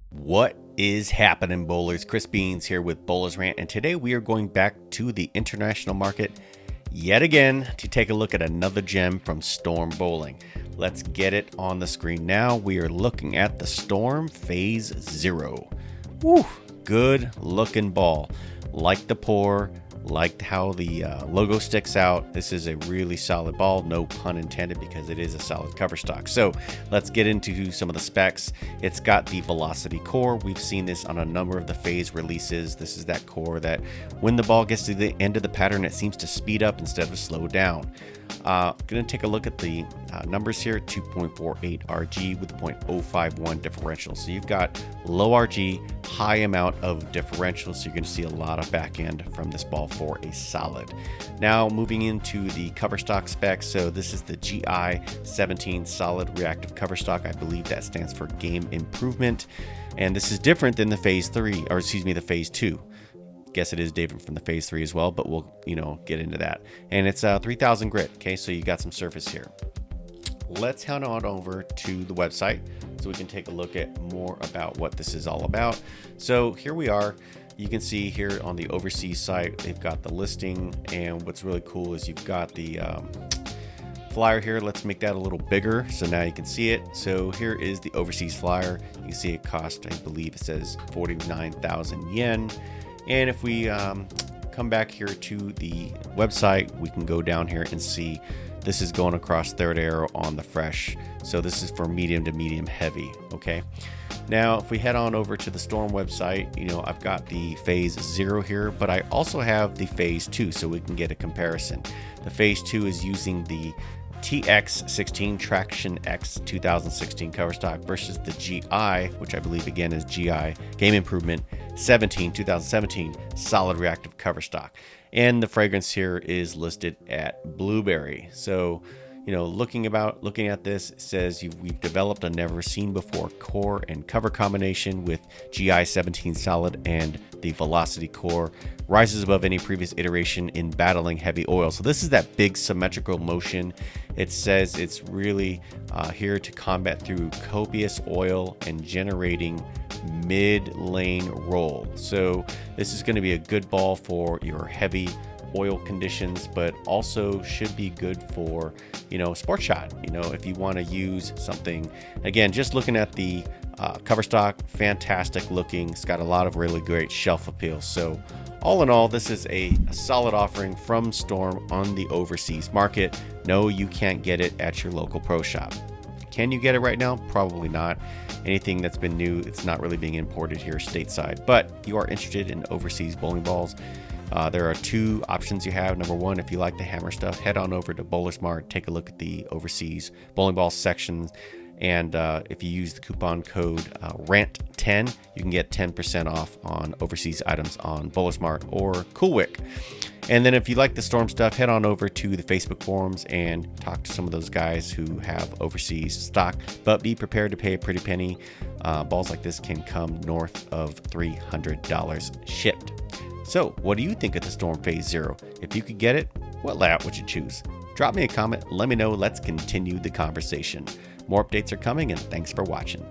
What is happening, bowlers? Chris Beans here with Bowlers Rant, and today we are going back to the international market yet again to take a look at another gem from Storm Bowling. Let's get it on the screen now. We are looking at the Storm Phaze Zero. Woo, good looking ball. Like the pour, liked how the logo sticks out. This is a really solid ball, no pun intended, because it is a solid cover stock. So let's get into some of the specs. It's got the velocity core. We've seen this on a number of the Phaze releases. This is that core that when the ball gets to the end of the pattern, it seems to speed up instead of slow down. Going to take a look at the numbers here. 2.48 RG with 0.051 differential. So you've got low RG, high amount of differential. So you're going to see a lot of back end from this ball for a solid. Now moving into the cover stock specs. So this is the GI-17 solid reactive cover stock. I believe that stands for game improvement. And this is different than the Phaze 3, or excuse me, the Phaze 2. Guess it is different from the Phaze 3 as well, but we'll get into that. And it's 3000 grit. Okay, so you got some surface here. Let's head on over to the website so we can take a look at more about what this is all about. So here we are. You can see here on the overseas site, they've got the listing, and what's really cool is you've got the flyer here. Let's make that a little bigger so now you can see it. So here is the overseas flyer. You can see it cost, I believe it says 49,000 yen. And if we come back here to the website, we can go down here and see this is going across third arrow on the fresh. So this is for medium to medium heavy. Okay. Now, if we head on over to the Storm website, I've got the Phaze Zero here, but I also have the Phaze 2, so we can get a comparison. The Phaze 2 is using the TX16 Traction X 2016 cover stock versus the GI, which I believe again is GI Game Improvement 2017 solid reactive cover stock. And the fragrance here is listed at blueberry. So, looking at this, it says we've developed a never seen before core and cover combination with GI 17 solid, and the velocity core rises above any previous iteration in battling heavy oil. So this is that big symmetrical motion. It says it's really here to combat through copious oil and generating mid-lane roll. So this is going to be a good ball for your heavy oil conditions, but also should be good for sport shot. If you want to use something, again, just looking at the cover stock, fantastic looking. It's got a lot of really great shelf appeal. So all in all, this is a solid offering from Storm on the overseas market. No, you can't get it at your local pro shop. Can you get it right now? Probably not. Anything that's been new, it's not really being imported here stateside. But you are interested in overseas bowling balls, there are two options you have. Number one, if you like the hammer stuff, head on over to BowlerSmart, take a look at the overseas bowling ball section. And if you use the coupon code RANT10, you can get 10% off on overseas items on BowlerSmart or Coolwick. And then if you like the Storm stuff, head on over to the Facebook forums and talk to some of those guys who have overseas stock. But be prepared to pay a pretty penny. Balls like this can come north of $300 shipped. So what do you think of the Storm Phaze Zero? If you could get it, what layout would you choose? Drop me a comment, let me know, let's continue the conversation. More updates are coming, and thanks for watching.